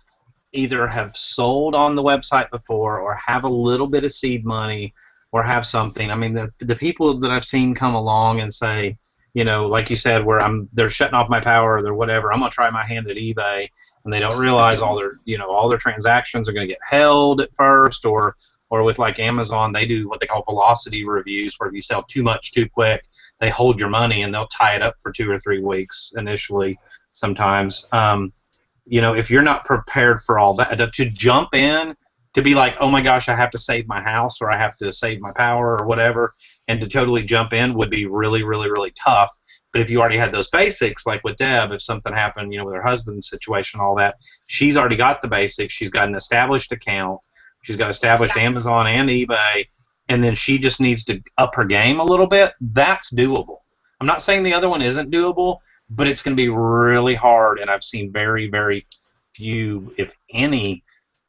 either have sold on the website before or have a little bit of seed money or have something. I mean, the people that I've seen come along and say, like you said, where they're shutting off my power or they're whatever, I'm gonna try my hand at eBay, and they don't realize all their transactions are gonna get held at first, or with Amazon, they do what they call velocity reviews, where if you sell too much too quick, they hold your money and they'll tie it up for 2 or 3 weeks initially. Sometimes, if you're not prepared for all that, to jump in, to be like, oh my gosh, I have to save my house or I have to save my power or whatever, and to totally jump in would be really, really, really tough. But if you already had those basics, like with Deb, if something happened, with her husband's situation, all that, she's already got the basics. She's got an established account. She's got established Amazon and eBay, and then she just needs to up her game a little bit. That's doable. I'm not saying the other one isn't doable, but it's going to be really hard, and I've seen very, very few, if any,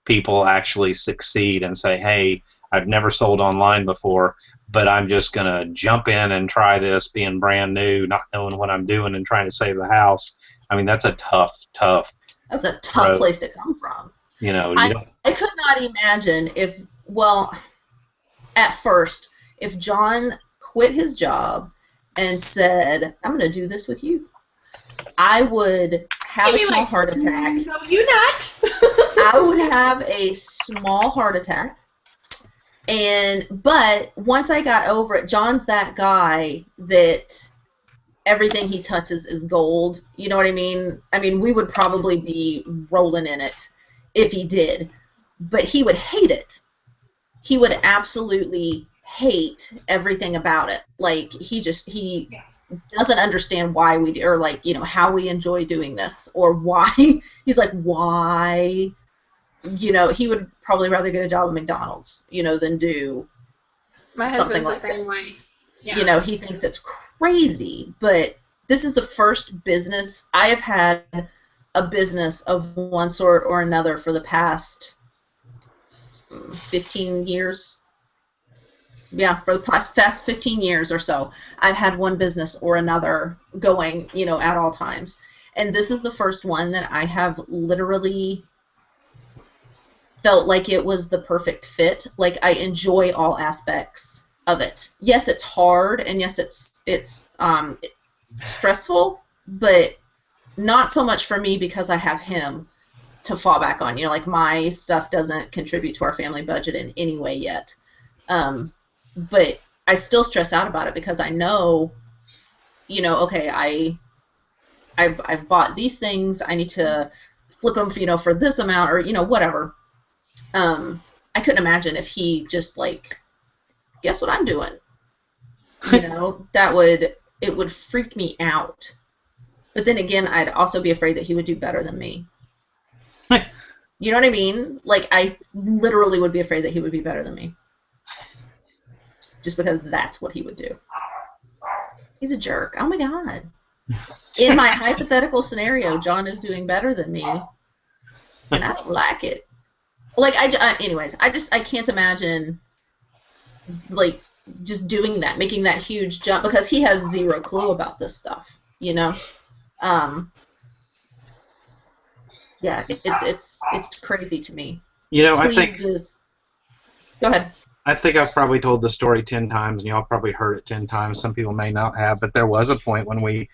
people actually succeed and say, hey, I've never sold online before, but I'm just going to jump in and try this, being brand new, not knowing what I'm doing, and trying to save the house. I mean, that's a tough That's a tough road. Place to come from. I could not imagine at first, if John quit his job and said, I'm going to do this with you, I would have a small heart attack. No, you're not. I would have a small heart attack. But once I got over it, John's that guy that everything he touches is gold. You know what I mean? I mean, we would probably be rolling in it if he did, but he would hate it. He would absolutely hate everything about it. Like, he doesn't understand why we do, or like, you know, how we enjoy doing this, or why. He's like, why? You know, he would probably rather get a job at McDonald's, you know, than do something like this. Yeah. You know, he thinks it's crazy, but this is the first business. I have had a business of one sort or another for the past 15 years. Yeah, for the past 15 years or so, I've had one business or another going, you know, at all times. And this is the first one that I have literally felt like it was the perfect fit. Like, I enjoy all aspects of it. Yes, it's hard, and yes, it's stressful, but not so much for me because I have him to fall back on. You know, like, my stuff doesn't contribute to our family budget in any way yet. But I still stress out about it because I know, you know, okay, I've bought these things. I need to flip them, you know, for this amount, or, you know, whatever. I couldn't imagine if he just, like, guess what I'm doing? You know, it would freak me out. But then again, I'd also be afraid that he would do better than me. You know what I mean? Like, I literally would be afraid that he would be better than me. Just because that's what he would do. He's a jerk. Oh my God. In my hypothetical scenario, John is doing better than me, and I don't like it. Like, anyways, I can't imagine, like, just doing that, making that huge jump, because he has zero clue about this stuff, you know? Yeah, it's crazy to me. You know, Please I think... just... Go ahead. I think I've probably told the story 10 times, and y'all probably heard it 10 times. Some people may not have, but there was a point when we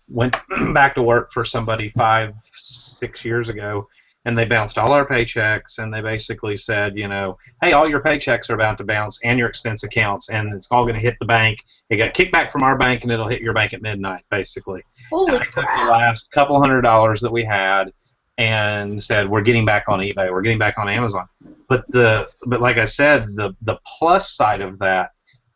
went back to work for somebody 5-6 years ago, and they bounced all our paychecks, and they basically said, you know, hey, all your paychecks are about to bounce, and your expense accounts, and it's all going to hit the bank. It got kicked back from our bank, and it'll hit your bank at midnight, basically. Holy crap. Took the last couple $100 that we had and said, we're getting back on eBay, we're getting back on Amazon. But like I said, the plus side of that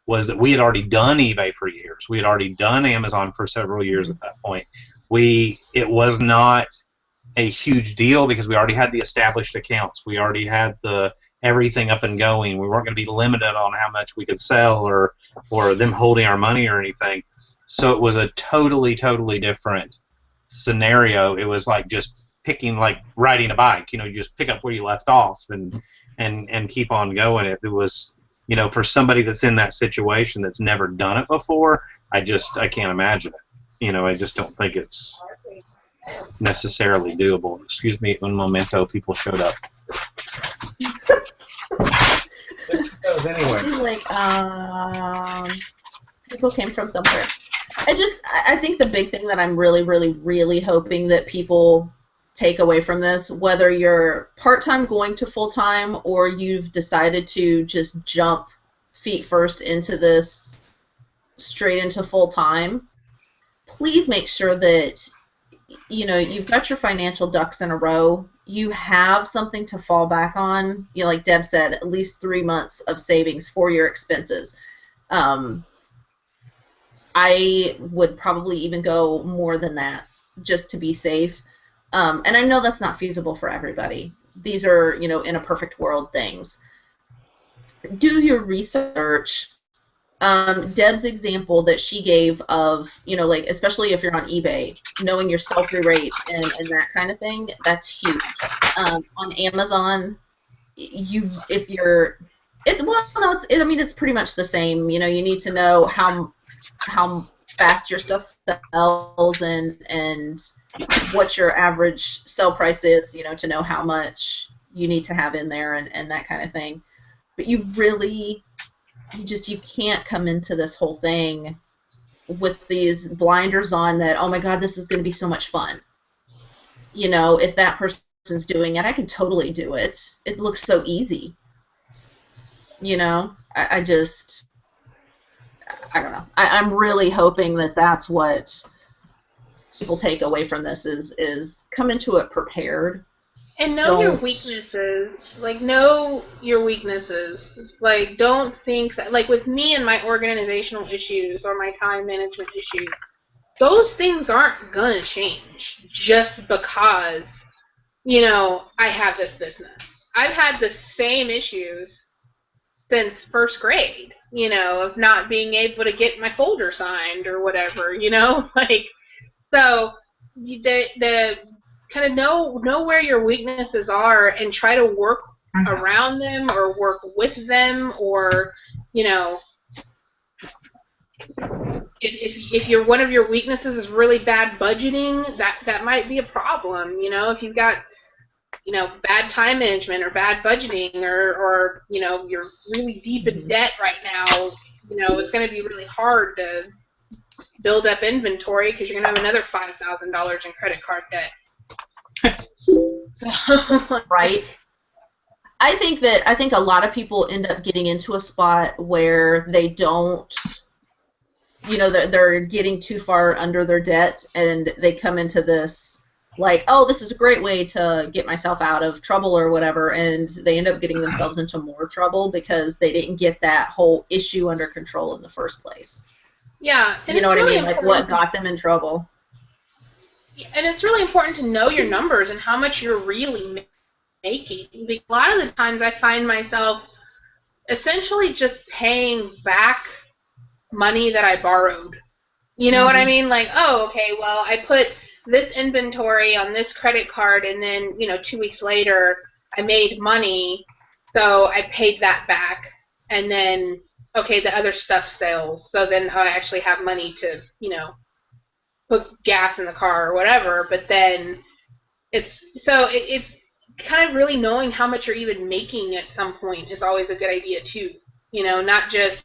was that we had already done eBay for years. We had already done Amazon for several years at that point. It was not a huge deal because we already had the established accounts. We already had everything up and going. We weren't going to be limited on how much we could sell or them holding our money or anything. So it was a totally, totally different scenario. It was like just picking, like riding a bike. You know, you just pick up where you left off and keep on going. It was, you know, for somebody that's in that situation that's never done it before, I can't imagine it. You know, I just don't think it's necessarily doable. Excuse me, un momento, people showed up. Anyway. Like, people came from somewhere. I think the big thing that I'm really, really, really hoping that people take away from this, whether you're part-time going to full-time or you've decided to just jump feet first into this, straight into full-time, please make sure that, you know, you've got your financial ducks in a row. You have something to fall back on. You know, like Deb said, at least 3 months of savings for your expenses. I would probably even go more than that just to be safe. And I know that's not feasible for everybody. These are, you know, in a perfect world things. Do your research. Deb's example that she gave of, you know, like, especially if you're on eBay, knowing your sell-through rate and that kind of thing, that's huge. On Amazon, it's pretty much the same. You know, you need to know how fast your stuff sells and what your average sell price is, you know, to know how much you need to have in there and that kind of thing. But you can't come into this whole thing with these blinders on that, oh my God, this is going to be so much fun. You know, if that person's doing it, I can totally do it. It looks so easy. You know, I don't know. I'm really hoping that that's what people take away from this is come into it prepared. And know your weaknesses. Like, know your weaknesses. Like, don't think that, like, with me and my organizational issues or my time management issues, those things aren't gonna change just because, you know, I have this business. I've had the same issues since first grade, you know, of not being able to get my folder signed or whatever, you know, like, so the kind of know where your weaknesses are and try to work around them or work with them, or, you know, if you're one of your weaknesses is really bad budgeting, that might be a problem, you know, if you've got, you know, bad time management or bad budgeting, or you know, you're really deep in debt right now, you know, it's going to be really hard to build up inventory because you're going to have another $5,000 in credit card debt. So, right. I think a lot of people end up getting into a spot where they don't, you know, they're getting too far under their debt, and they come into this like, oh, this is a great way to get myself out of trouble or whatever, and they end up getting themselves into more trouble because they didn't get that whole issue under control in the first place. Yeah. You know what really I mean? Like, what got them in trouble. And it's really important to know your numbers and how much you're really making. Because a lot of the times I find myself essentially just paying back money that I borrowed. You know what I mean? Like, oh, okay, well, I put this inventory on this credit card, and then, you know, 2 weeks later I made money, so I paid that back, and then, okay, the other stuff sells, so then I actually have money to, you know, put gas in the car or whatever. But then it's kind of really knowing how much you're even making at some point is always a good idea too. You know, not just,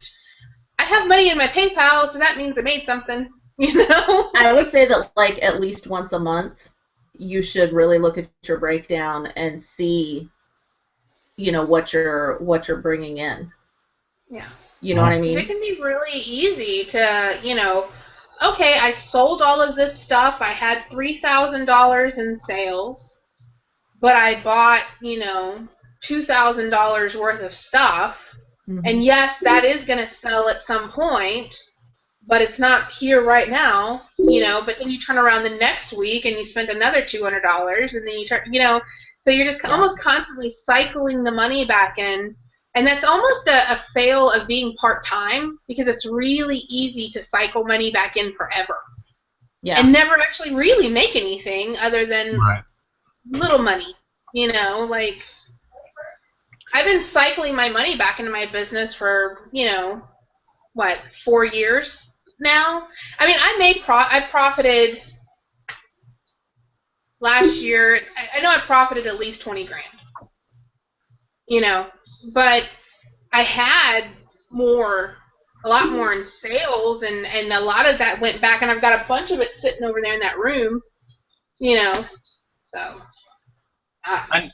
I have money in my PayPal, so that means I made something. You know? I would say that, like, at least once a month, you should really look at your breakdown and see, you know, what you're bringing in. Yeah. You know what I mean? It can be really easy to, you know, okay, I sold all of this stuff. I had $3,000 in sales, but I bought, you know, $2,000 worth of stuff. And yes, that is going to sell at some point, but it's not here right now, you know. But then you turn around the next week and you spend another $200, and then you turn, you know, so you're just almost constantly cycling the money back in. And that's almost a fail of being part-time, because it's really easy to cycle money back in forever. Yeah. And never actually really make anything other than little money, you know, like, I've been cycling my money back into my business for, you know, what, 4 years now? I mean, I profited last year. I know I profited at least 20 grand. You know, but I had a lot more in sales, and a lot of that went back, and I've got a bunch of it sitting over there in that room, you know, so. I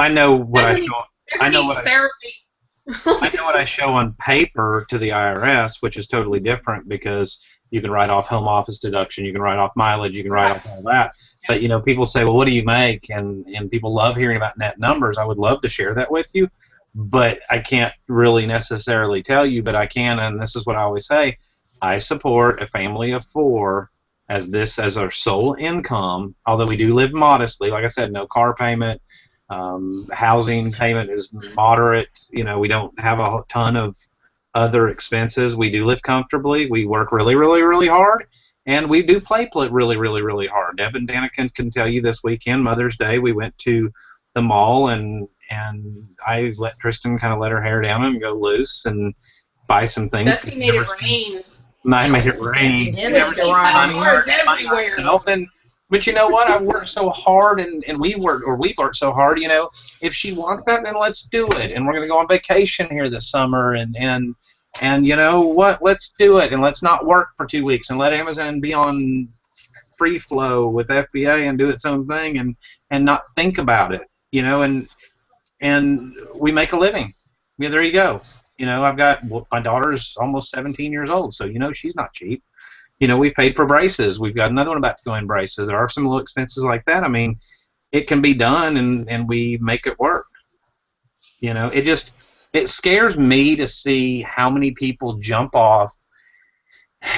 know what I show. I know what I show on paper to the IRS, which is totally different, because you can write off home office deduction, you can write off mileage, you can write off all that. Yeah. But, you know, people say, well, what do you make? And people love hearing about net numbers. I would love to share that with you, but I can't really necessarily tell you. But I can, and this is what I always say, I support a family of 4 as our sole income, although we do live modestly. Like I said, no car payment. Housing payment is moderate. You know, we don't have a ton of other expenses. We do live comfortably. We work really, really, really hard, and we do play really, really, really hard. Deb and Danica can tell you this weekend, Mother's Day, we went to the mall, and I let Tristan kind of let her hair down and go loose and buy some things. Dusty made it rain. I made it rain. But you know what? I worked so hard, and we've worked so hard. You know, if she wants that, then let's do it. And we're going to go on vacation here this summer, and you know what? Let's do it, and let's not work for 2 weeks, and let Amazon be on free flow with FBA and do its own thing, and not think about it. You know, and we make a living. Yeah, there you go. I've got, my daughter's almost 17 years old, so she's not cheap. We've paid for braces. We've got another one about to go in braces. There are some little expenses like that. I mean, it can be done, and we make it work. It scares me to see how many people jump off.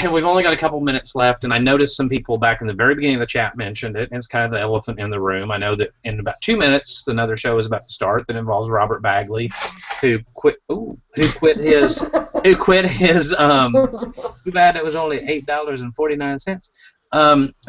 And we've only got a couple minutes left, and I noticed some people back in the very beginning of the chat mentioned it, and it's kind of the elephant in the room. I know that in about 2 minutes, another show is about to start that involves Robert Bagley, who quit his, too bad it was only $8.49,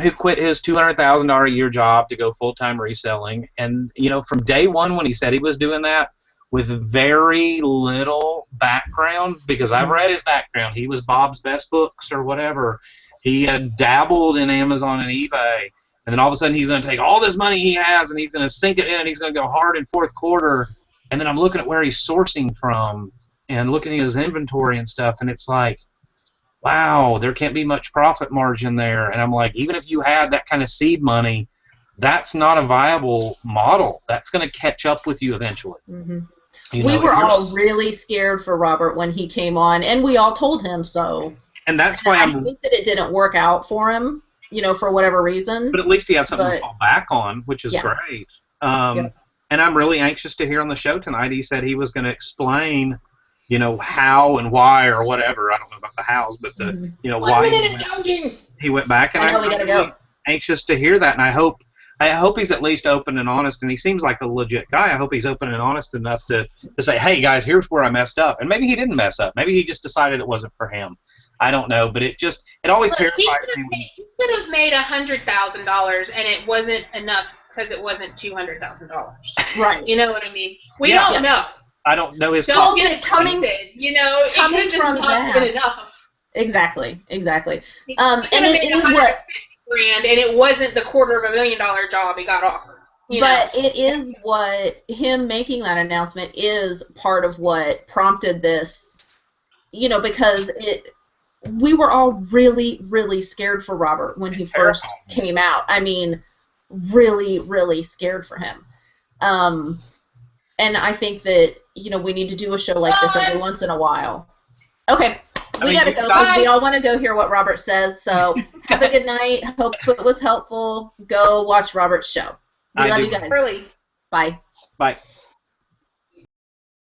who quit his $200,000 a year job to go full-time reselling. And, from day one when he said he was doing that, with very little background, because I've read his background. He was Bob's Best Books or whatever. He had dabbled in Amazon and eBay, and then all of a sudden he's going to take all this money he has and he's going to sink it in, and he's going to go hard in fourth quarter. And then I'm looking at where he's sourcing from and looking at his inventory and stuff, and it's like, wow, there can't be much profit margin there. And I'm like, even if you had that kind of seed money, that's not a viable model. That's going to catch up with you eventually. Mm-hmm. We were all really scared for Robert when he came on, and we all told him so. And that's why I think that it didn't work out for him, for whatever reason. But at least he had something to fall back on, which is great. And I'm really anxious to hear on the show tonight. He said he was going to explain, how and why or whatever. I don't know about the hows, but the why he went back. And I'm really anxious to hear that, and I hope he's at least open and honest, and he seems like a legit guy. I hope he's open and honest enough to say, hey, guys, here's where I messed up. And maybe he didn't mess up. Maybe he just decided it wasn't for him. I don't know, but it always terrifies me. He could have made $100,000, and it wasn't enough because it wasn't $200,000. Right. You know what I mean? We don't know. I don't know his don't get coming from that. Enough. Exactly. And it is what... grand, and it wasn't the $250,000 job he got offered. But it is what him making that announcement is part of what prompted this, because we were all really, really scared for Robert when he first came out. I mean, really, really scared for him. And I think that, we need to do a show like this every once in a while. Okay. We got to go because we all want to go hear what Robert says. So have a good night. Hope it was helpful. Go watch Robert's show. We love you guys. Early. Bye. Bye.